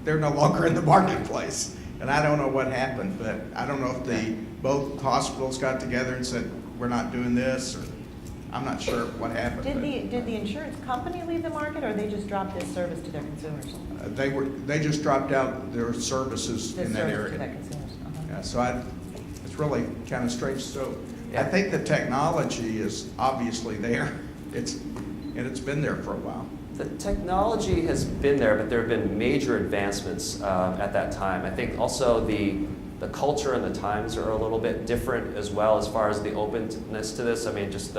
they're no longer in the marketplace. And I don't know what happened, but I don't know if both hospitals got together and said, we're not doing this, or I'm not sure what happened. Did the insurance company leave the market, or they just dropped this service to their consumers? They just dropped out their services in that area. To their consumers. Yeah, so it's really kind of strange. So Yeah. I think the technology is obviously there. It's been there for a while. The technology has been there, but there have been major advancements at that time. I think also the culture and the times are a little bit different as well as far as the openness to this. I mean, just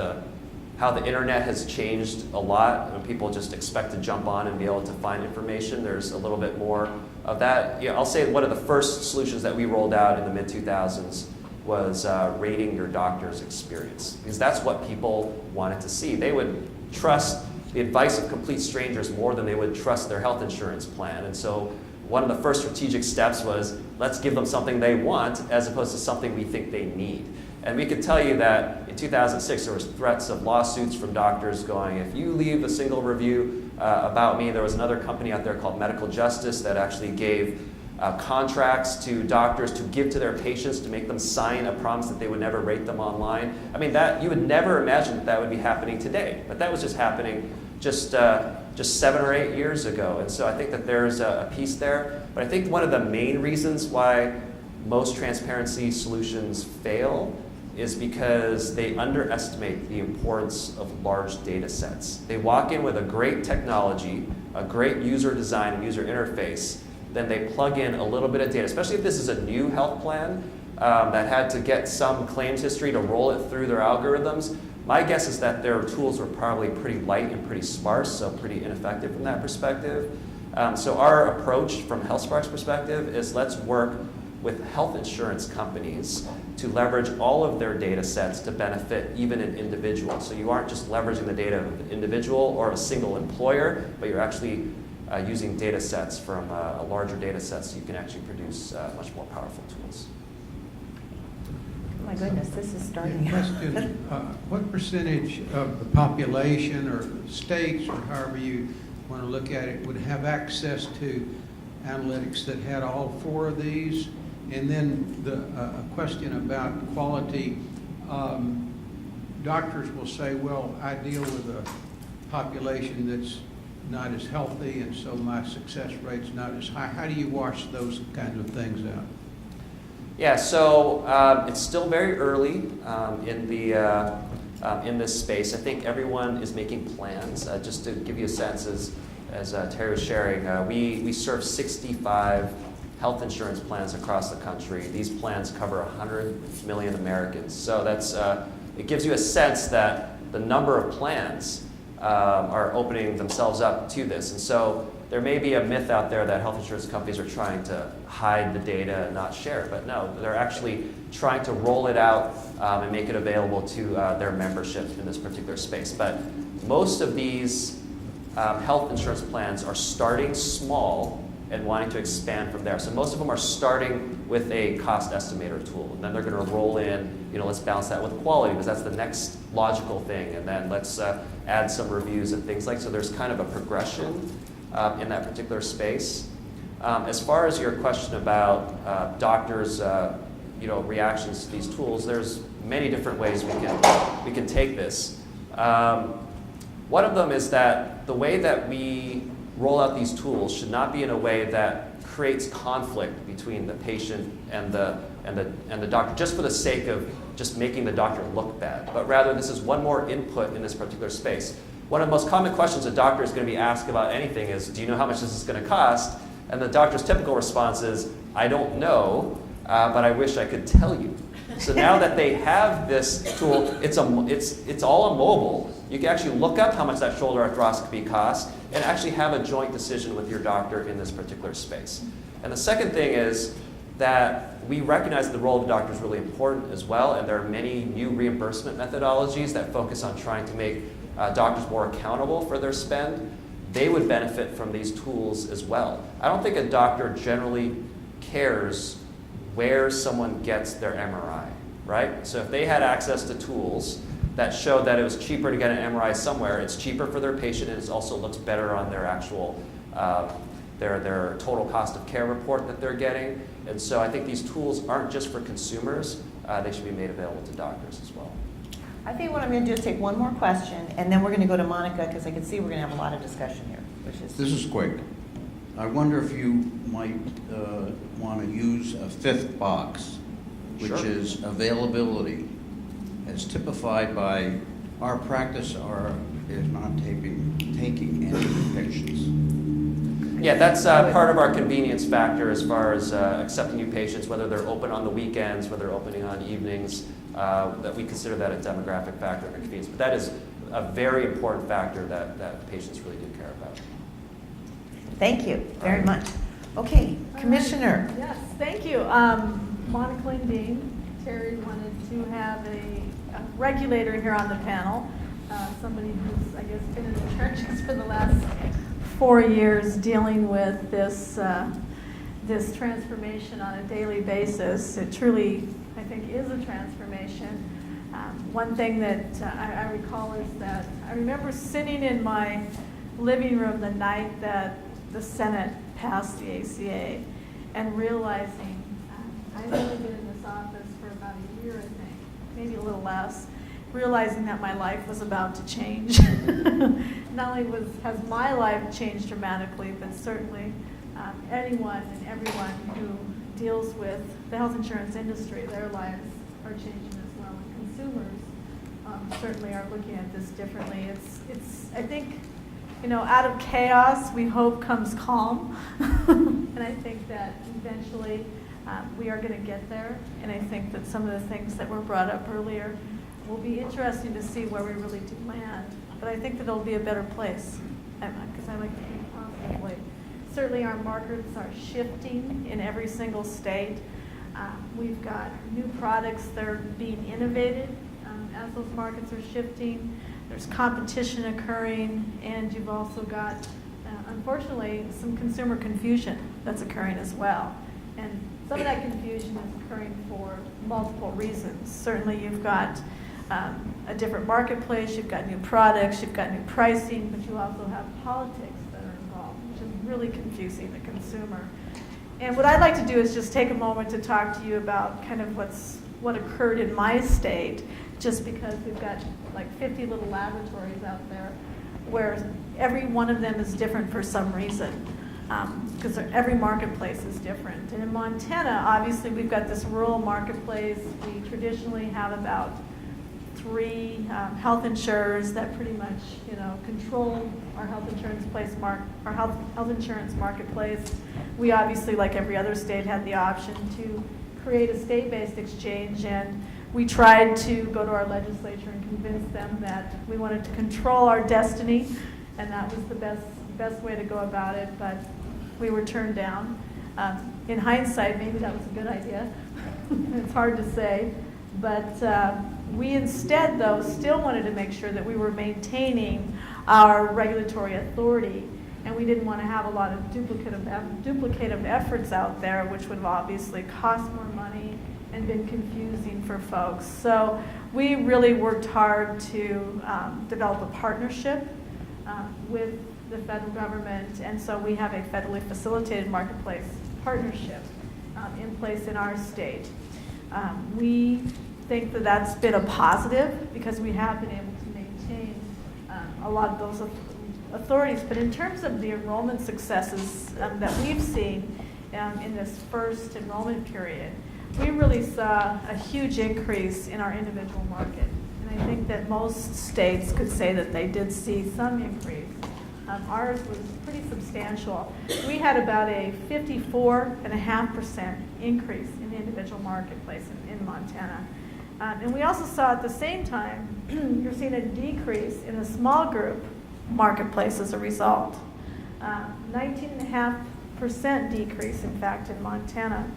how the internet has changed a lot. And people just expect to jump on and be able to find information. There's a little bit more of that. I'll say one of the first solutions that we rolled out in the mid-2000s was rating your doctor's experience, because that's what people wanted to see. They would trust the advice of complete strangers more than they would trust their health insurance plan. And so one of the first strategic steps was, let's give them something they want as opposed to something we think they need. And we could tell you that in 2006 there was threats of lawsuits from doctors going, if you leave a single review about me. There was another company out there called Medical Justice that actually gave contracts to doctors to give to their patients to make them sign a promise that they would never rate them online. I mean, that you would never imagine that would be happening today, but that was just happening just 7 or 8 years ago. And so I think that there's a piece there. But I think one of the main reasons why most transparency solutions fail is because they underestimate the importance of large data sets. They walk in with a great technology, a great user design and user interface, then they plug in a little bit of data, especially if this is a new health plan that had to get some claims history to roll it through their algorithms. My guess is that their tools were probably pretty light and pretty sparse, so pretty ineffective from that perspective. So our approach from HealthSpark's perspective is let's work with health insurance companies to leverage all of their data sets to benefit even an individual. So you aren't just leveraging the data of an individual or a single employer, but you're actually using data sets from a larger data set so you can actually produce much more powerful tools. Oh my goodness, this is starting. Question, what percentage of the population or states, or however you want to look at it, would have access to analytics that had all 4 of these? And then a question about quality. Doctors will say, well, I deal with a population that's not as healthy, and so my success rate's not as high. How do you wash those kinds of things out? Yeah, so it's still very early in this space. I think everyone is making plans. Just to give you a sense, as Terry was sharing, we serve 65 health insurance plans across the country. These plans cover 100 million Americans. So that's it gives you a sense that the number of plans are opening themselves up to this. And so there may be a myth out there that health insurance companies are trying to hide the data and not share it, but no, they're actually trying to roll it out and make it available to their membership in this particular space. But most of these health insurance plans are starting small and wanting to expand from there. So most of them are starting with a cost estimator tool, and then they're going to roll in, let's balance that with quality, because that's the next logical thing, and then let's add some reviews and things like so. There's kind of a progression in that particular space. As far as your question about doctors' reactions to these tools, there's many different ways we can take this. One of them is that the way that we roll out these tools should not be in a way that creates conflict between the patient and the doctor, just for the sake of just making the doctor look bad. But rather, this is one more input in this particular space. One of the most common questions a doctor is going to be asked about anything is, do you know how much this is going to cost? And the doctor's typical response is, I don't know, but I wish I could tell you. So now that they have this tool, it's all on mobile. You can actually look up how much that shoulder arthroscopy costs and actually have a joint decision with your doctor in this particular space. And the second thing is that we recognize the role of the doctor is really important as well, and there are many new reimbursement methodologies that focus on trying to make doctors more accountable for their spend. They would benefit from these tools as well. I don't think a doctor generally cares where someone gets their MRI, right? So if they had access to tools that showed that it was cheaper to get an MRI somewhere, it's cheaper for their patient, and it also looks better on their actual their total cost of care report that they're getting. And so I think these tools aren't just for consumers, they should be made available to doctors as well. I think what I'm going to do is take one more question, and then we're going to go to Monica, because I can see we're going to have a lot of discussion here, which is... This is quick. I wonder if you might want to use a fifth box, which Sure. is availability, as typified by our practice is not taking any patients. Yeah, that's part of our convenience factor as far as accepting new patients, whether they're open on the weekends, whether they're opening on evenings, that we consider that a demographic factor and a convenience. But that is a very important factor that patients really do care about. Thank you very much. Okay, Commissioner. Yes, thank you. Monica Lindeen. Terry wanted to have a regulator here on the panel, somebody who's, I guess, been in the trenches for the last 4 years dealing with this transformation on a daily basis. It truly, I think, is a transformation. One thing that I recall is that I remember sitting in my living room the night that the Senate passed the ACA and realizing I've only been in this office for about a year, I think, maybe a little less, realizing that my life was about to change. Not only has my life changed dramatically, but certainly anyone and everyone who deals with the health insurance industry, their lives are changing as well. And consumers certainly are looking at this differently. It's I think, out of chaos, we hope comes calm. And I think that eventually we are going to get there. And I think that some of the things that were brought up earlier will be interesting to see where we really do land. But I think that it'll be a better place, because I like to think positively. Certainly our markets are shifting in every single state. We've got new products that are being innovated as those markets are shifting. There's competition occurring, and you've also got, unfortunately, some consumer confusion that's occurring as well. And some of that confusion is occurring for multiple reasons. Certainly you've got a different marketplace, you've got new products, you've got new pricing, but you also have politics that are involved, which is really confusing the consumer. And what I'd like to do is just take a moment to talk to you about kind of what occurred in my state, just because we've got like 50 little laboratories out there where every one of them is different for some reason, because every marketplace is different. And in Montana, obviously, we've got this rural marketplace. We traditionally have about 3 health insurers that pretty much, control our health insurance marketplace. We obviously, like every other state, had the option to create a state-based exchange, and we tried to go to our legislature and convince them that we wanted to control our destiny, and that was the best way to go about it, but we were turned down. In hindsight, maybe that was a good idea. It's hard to say, but we instead, though, still wanted to make sure that we were maintaining our regulatory authority, and we didn't want to have a lot of duplicative efforts out there, which would have obviously cost more money and been confusing for folks. So we really worked hard to develop a partnership with the federal government, and so we have a federally facilitated marketplace partnership in place in our state. We think that that's been a positive because we have been able to maintain a lot of those authorities. But in terms of the enrollment successes that we've seen in this first enrollment period, we really saw a huge increase in our individual market. And I think that most states could say that they did see some increase. Ours was pretty substantial. We had about a 54.5% increase in the individual marketplace in Montana. And we also saw at the same time, you're seeing a decrease in the small group marketplace as a result. 19.5% decrease, in fact, in Montana.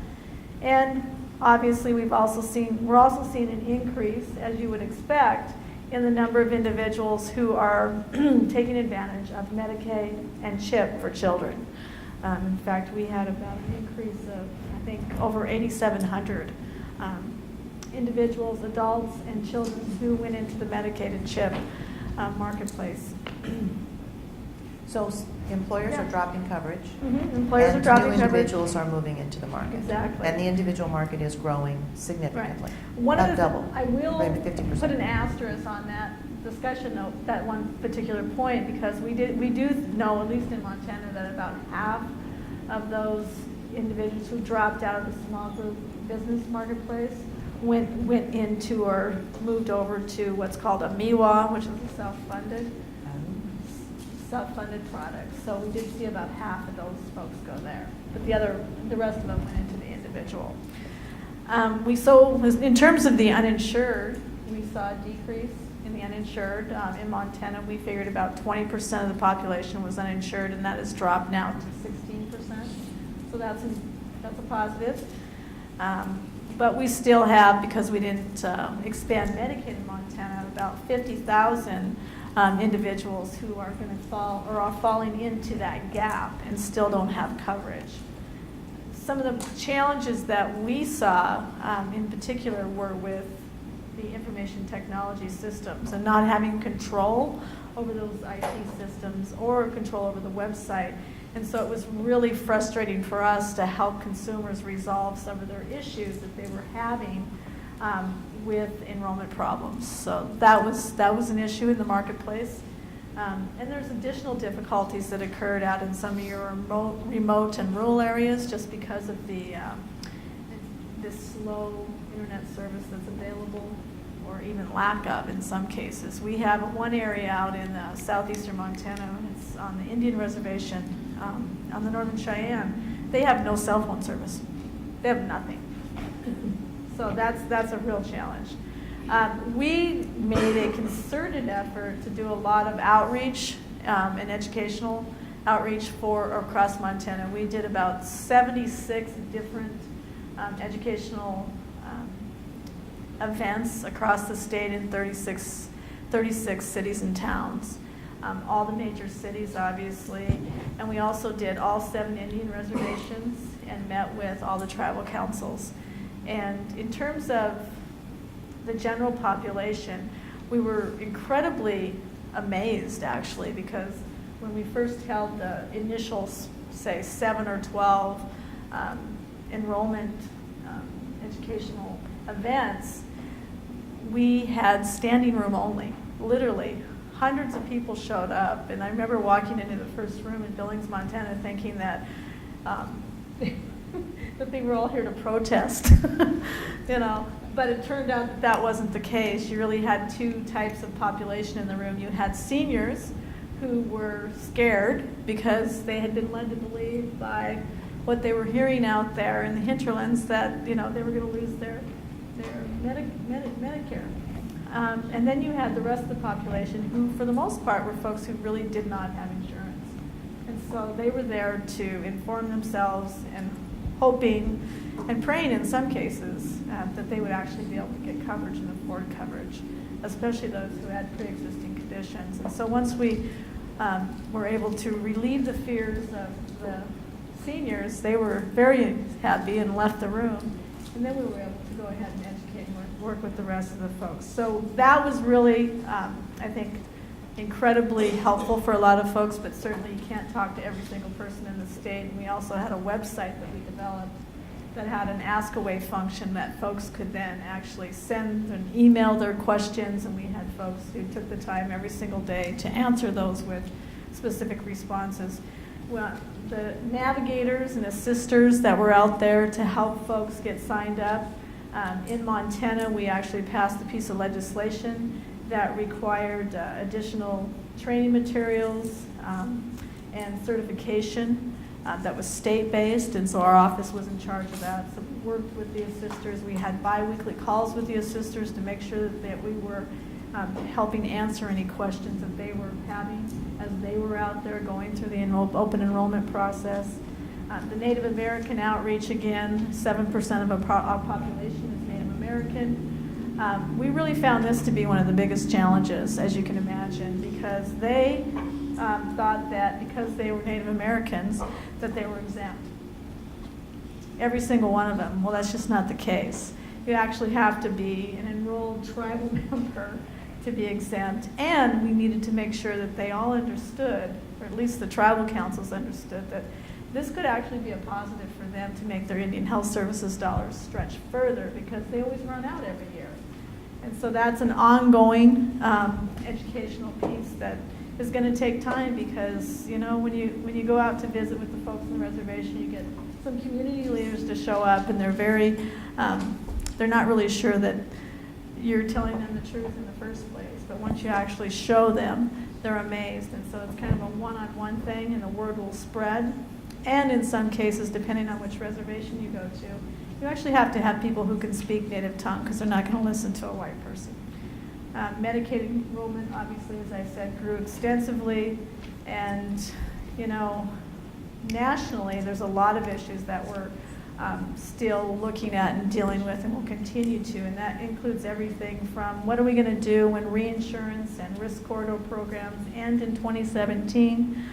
And obviously, we're also seeing an increase, as you would expect, in the number of individuals who are taking advantage of Medicaid and CHIP for children. In fact, we had about an increase of, I think, over 8,700 individuals, adults, and children who went into the Medicaid and CHIP marketplace. So employers are Yeah. dropping coverage. Employers are and dropping new coverage. individuals are moving into the market. Exactly. And the individual market is growing significantly. One of the, double. I will Maybe 50%. put an asterisk on that discussion note, that one particular point, because we do know, at least in Montana, that about half of those individuals who dropped out of the small group business marketplace went into or moved over to what's called a MIWA, which is a self-funded product. So we did see about half of those folks go there, but the rest of them went into the individual. In terms of the uninsured, we saw a decrease in the uninsured. In Montana, we figured about 20% of the population was uninsured, and that has dropped now to 16%. So that's a positive. But we still have, because we didn't expand Medicaid in Montana, about 50,000 individuals who are going to fall or are falling into that gap and still don't have coverage. Some of the challenges that we saw in particular were with the information technology systems and not having control over those IT systems or control over the website. And so it was really frustrating for us to help consumers resolve some of their issues that they were having with enrollment problems. So that was an issue in the marketplace. And there's additional difficulties that occurred out in some of your remote and rural areas just because of the slow internet service that's available, or even lack of in some cases. We have one area out in southeastern Montana, and it's on the Indian reservation on the Northern Cheyenne. They have no cell phone service. They have nothing. So that's a real challenge. We made a concerted effort to do a lot of outreach and educational outreach across Montana. We did about 76 different educational events across the state in 36 cities and towns. All the major cities, obviously. And we also did all 7 Indian reservations and met with all the tribal councils. And in terms of the general population, we were incredibly amazed, actually, because when we first held the initial, say, 7 or 12 enrollment educational events, we had standing room only, literally. Hundreds of people showed up, and I remember walking into the first room in Billings, Montana, thinking that that they were all here to protest, But it turned out that wasn't the case. You really had 2 types of population in the room. You had seniors who were scared because they had been led to believe by what they were hearing out there in the hinterlands that they were going to lose their Medicare. And then you had the rest of the population who, for the most part, were folks who really did not have insurance. And so they were there to inform themselves and hoping and praying in some cases that they would actually be able to get coverage and afford coverage, especially those who had pre-existing conditions. And so once we were able to relieve the fears of the seniors, they were very happy and left the room. And then we were able to go ahead and educate and work with the rest of the folks. So that was really, I think, incredibly helpful for a lot of folks, but certainly you can't talk to every single person in the state. And we also had a website that we developed that had an ask away function that folks could then actually send and email their questions, and we had folks who took the time every single day to answer those with specific responses. Well, the navigators and assisters that were out there to help folks get signed up. In Montana, we actually passed a piece of legislation that required additional training materials and certification that was state-based, and so our office was in charge of that. So we worked with the assisters. We had bi-weekly calls with the assisters to make sure that we were helping answer any questions that they were having as they were out there going through the open enrollment process. The Native American outreach, again, 7% of our population is Native American. We really found this to be one of the biggest challenges, as you can imagine, because they thought that because they were Native Americans, that they were exempt. Every single one of them. Well, that's just not the case. You actually have to be an enrolled tribal member to be exempt, and we needed to make sure that they all understood or at least the tribal councils understood that this could actually be a positive for them to make their Indian Health Services dollars stretch further, because they always run out every year. And so that's an ongoing educational piece that is going to take time, because when you go out to visit with the folks on the reservation, you get some community leaders to show up, and they're not really sure that you're telling them the truth in the first place. But once you actually show them, they're amazed. And so it's kind of a one-on-one thing, and the word will spread. And in some cases, depending on which reservation you go to, you actually have to have people who can speak native tongue, because they're not going to listen to a white person. Medicaid enrollment, obviously, as I said, grew extensively. And, nationally, there's a lot of issues that we're still looking at and dealing with, and will continue to. And that includes everything from what are we going to do when reinsurance and risk corridor programs end in 2017.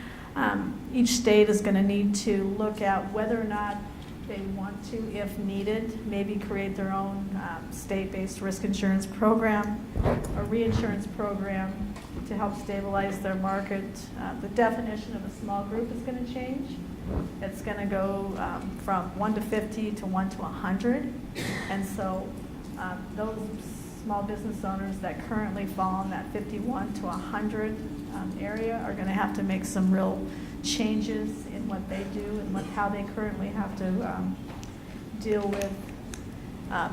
Each state is going to need to look at whether or not they want to, if needed, maybe create their own state-based risk insurance program or reinsurance program to help stabilize their market. The definition of a small group is going to change. It's going to go from 1 to 50 to 1 to 100. And so those small business owners that currently fall in that 51 to 100 area are going to have to make some real changes in what they do and how they currently have to deal with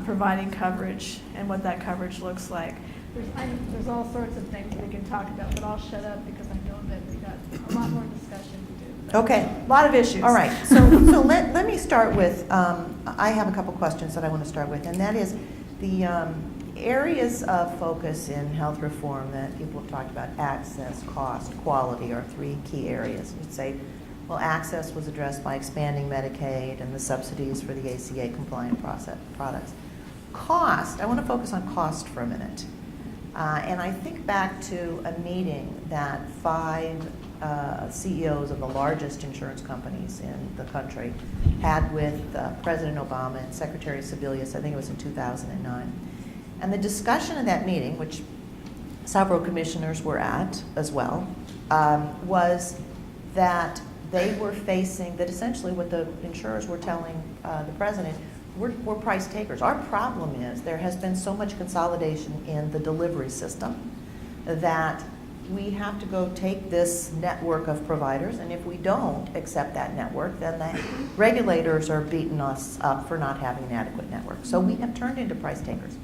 providing coverage and what that coverage looks like. There's all sorts of things we can talk about, but I'll shut up because I know that we got a lot more discussion to do. But Okay. A lot of issues. All right, so let me start with, I have a couple questions that I want to start with, and that is the areas of focus in health reform that people have talked about: access, cost, quality are three key areas. You'd say, well, access was addressed by expanding Medicaid and the subsidies for the ACA compliant products. Cost, I want to focus on cost for a minute. And I think back to a meeting that 5 CEOs of the largest insurance companies in the country had with President Obama and Secretary Sebelius. I think it was in 2009. And the discussion of that meeting, which several commissioners were at as well, was that they were facing, that essentially what the insurers were telling the president, we're price takers. Our problem is there has been so much consolidation in the delivery system that we have to go take this network of providers, and if we don't accept that network, then the regulators are beating us up for not having an adequate network. So we have turned into price takers.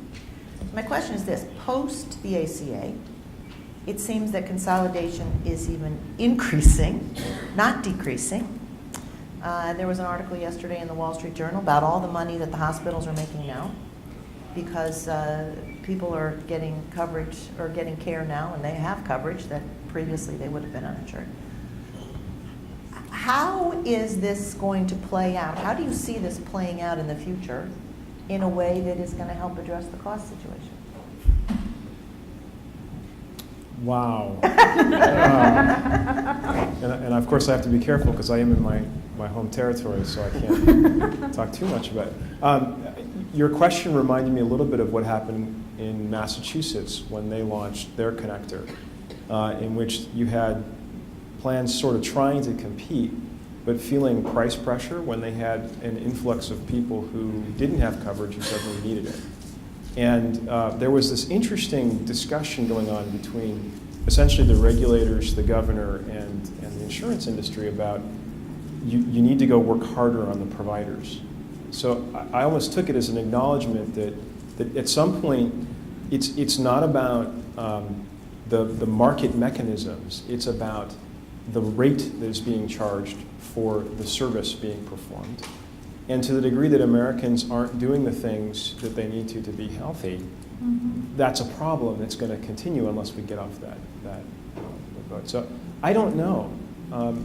My question is this: post the ACA, it seems that consolidation is even increasing, not decreasing. There was an article yesterday in the Wall Street Journal about all the money that the hospitals are making now because people are getting coverage or getting care now, and they have coverage that previously they would have been uninsured. How is this going to play out? How do you see this playing out in the future in a way that is going to help address the cost situation? Wow. And of course I have to be careful because I am in my home territory, so I can't talk too much about it. Your question reminded me a little bit of what happened in Massachusetts when they launched their connector, in which you had plans sort of trying to compete, but feeling price pressure when they had an influx of people who didn't have coverage who suddenly needed it. And there was this interesting discussion going on between essentially the regulators, the governor, and the insurance industry about you need to go work harder on the providers. So I almost took it as an acknowledgement that at some point it's not about the market mechanisms, it's about the rate that is being charged for the service being performed. And to the degree that Americans aren't doing the things that they need to be healthy, that's a problem that's going to continue unless we get off that boat. So I don't know.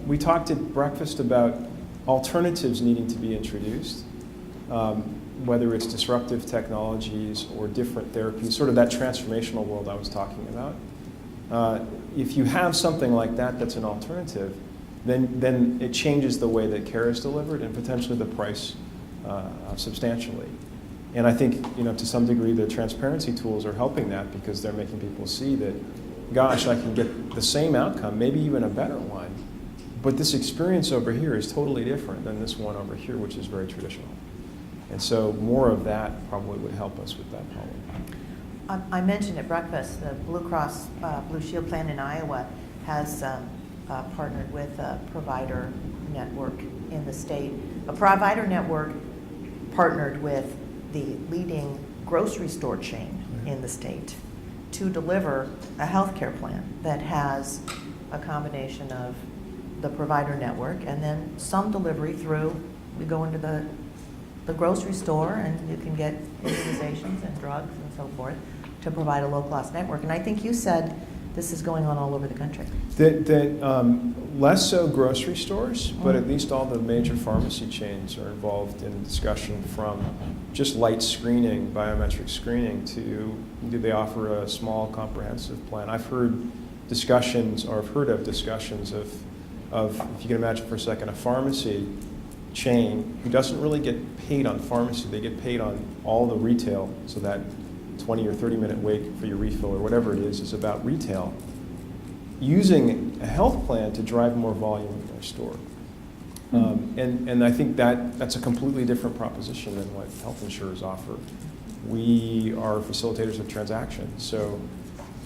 We talked at breakfast about alternatives needing to be introduced, whether it's disruptive technologies or different therapies, sort of that transformational world I was talking about. If you have something like that that's an alternative, then it changes the way that care is delivered and potentially the price substantially. And I think, to some degree, the transparency tools are helping that because they're making people see that, gosh, I can get the same outcome, maybe even a better one, But this experience over here is totally different than this one over here, which is very traditional. And so more of that probably would help us with that problem. I mentioned at breakfast, the Blue Cross Blue Shield plan in Iowa has partnered with a provider network in the state. A provider network partnered with the leading grocery store chain in the state to deliver a healthcare plan that has a combination of the provider network and then some delivery through, we go into the grocery store and you can get immunizations and drugs and so forth to provide a low-cost network. And I think you said this is going on all over the country. Less so grocery stores, but at least all the major pharmacy chains are involved in discussion, from just light screening, biometric screening, to do they offer a small comprehensive plan. I've heard discussions, or I've heard of discussions of if you can imagine for a second, a pharmacy chain who doesn't really get paid on pharmacy, they get paid on all the retail, so that 20 or 30 minute wait for your refill or whatever it is about retail, using a health plan to drive more volume in their store. And I think that's a completely different proposition than what health insurers offer. We are facilitators of transactions, so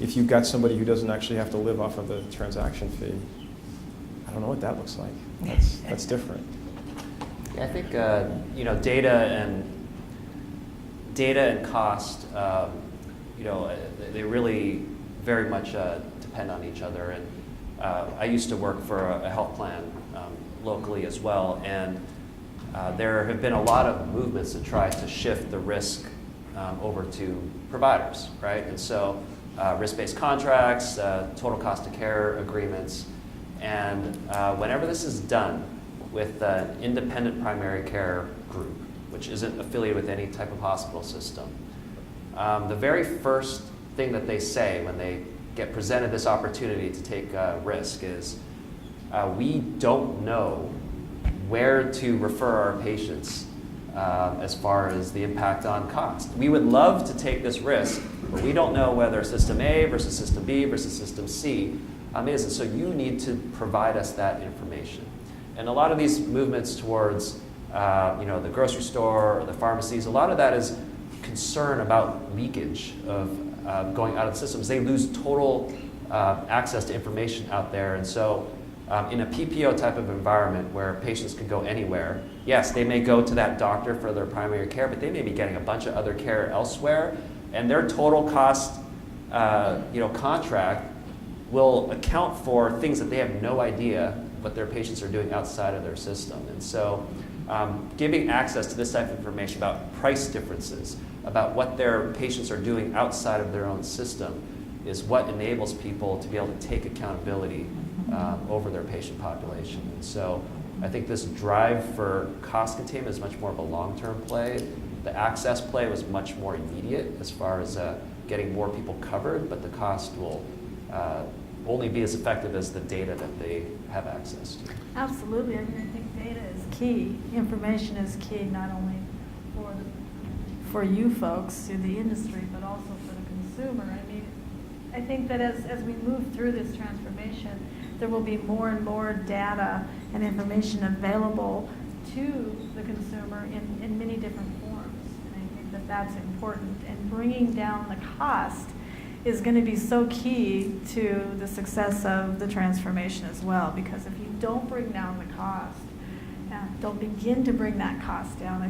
if you've got somebody who doesn't actually have to live off of the transaction fee, I don't know what that looks like. That's different. Yeah, I think data and cost, they really very much depend on each other. And I used to work for a health plan locally as well, and there have been a lot of movements to try to shift the risk over to providers, right? And so risk-based contracts, total cost of care agreements, and whenever this is done with an independent primary care group, which isn't affiliated with any type of hospital system, the very first thing that they say when they get presented this opportunity to take risk is, we don't know where to refer our patients as far as the impact on cost. We would love to take this risk, but we don't know whether system A versus system B versus system C is. And so you need to provide us that information. And a lot of these movements towards the grocery store or the pharmacies, a lot of that is concern about leakage of going out of the systems. They lose total access to information out there. And so in a PPO type of environment where patients can go anywhere, yes, they may go to that doctor for their primary care, but they may be getting a bunch of other care elsewhere, and their total cost contract will account for things that they have no idea what their patients are doing outside of their system. And so giving access to this type of information about price differences, about what their patients are doing outside of their own system, is what enables people to be able to take accountability over their patient population. And so I think this drive for cost containment is much more of a long-term play. The access play was much more immediate as far as getting more people covered, but the cost will only be as effective as the data that they have access to. Absolutely. I mean, I think data is key. Information is key, not only for you folks in the industry, but also for the consumer. I mean, I think that as we move through this transformation, there will be more and more data and information available to the consumer in many different forms. And I think that that's important. And bringing down the cost is going to be so key to the success of the transformation as well. Because if you don't bring down the cost, don't begin to bring that cost down,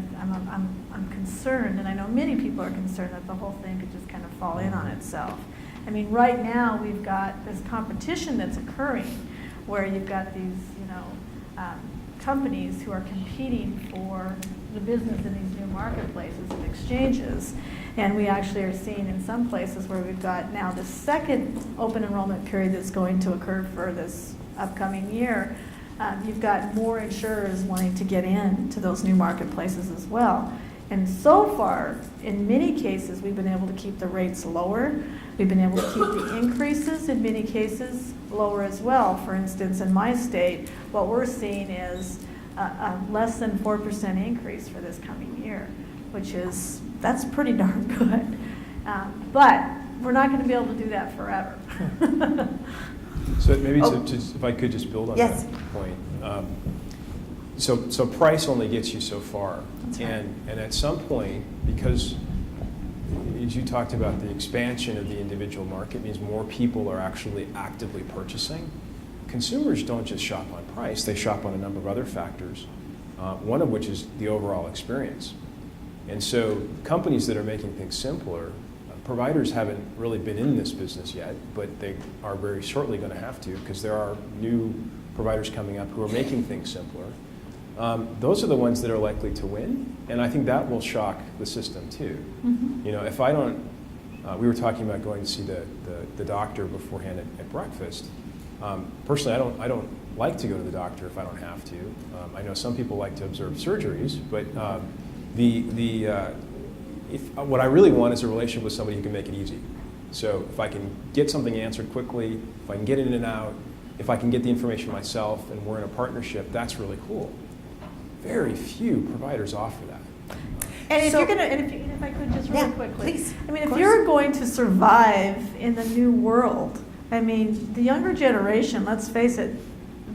I'm concerned, and I know many people are concerned that the whole thing could just kind of fall in on itself. I mean, right now we've got this competition that's occurring where you've got these, companies who are competing for the business in these new marketplaces and exchanges. And we actually are seeing in some places where we've got now the second open enrollment period that's going to occur for this upcoming year. You've got more insurers wanting to get into those new marketplaces as well. And so far, in many cases, we've been able to keep the rates lower. We've been able to keep the increases, in many cases, lower as well. For instance, in my state, what we're seeing is a less than 4% increase for this coming year, that's pretty darn good. But we're not going to be able to do that forever. So maybe Oh. if I could just build on Yes. that point. So price only gets you so far. That's right. And at some point, because as you talked about, the expansion of the individual market means more people are actually actively purchasing. Consumers don't just shop on price, they shop on a number of other factors, one of which is the overall experience. And so companies that are making things simpler, providers haven't really been in this business yet, but they are very shortly going to have to, because there are new providers coming up who are making things simpler. Those are the ones that are likely to win, and I think that will shock the system too. Mhm. You know, if I don't, we were talking about going to see the doctor beforehand at breakfast. Personally, I don't like to go to the doctor if I don't have to. I know some people like to observe surgeries, but what I really want is a relationship with somebody who can make it easy. So if I can get something answered quickly, if I can get in and out, if I can get the information myself and we're in a partnership, that's really cool. Very few providers offer that. And if So- you're gonna, and if I could just really Yeah, quickly. please, I mean, of if course. you're going to survive in the new world, I mean, the younger generation, let's face it,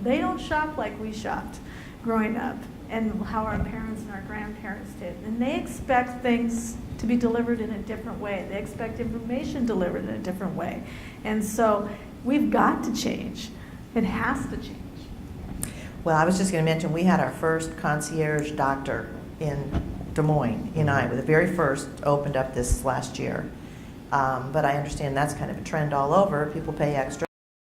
they don't shop like we shopped growing up and how our parents and our grandparents did. And they expect things to be delivered in a different way. They expect information delivered in a different way. And so we've got to change. It has to change. Well, I was just going to mention, we had our first concierge doctor in Des Moines, in Iowa. The very first opened up this last year. But I understand that's kind of a trend all over. People pay extra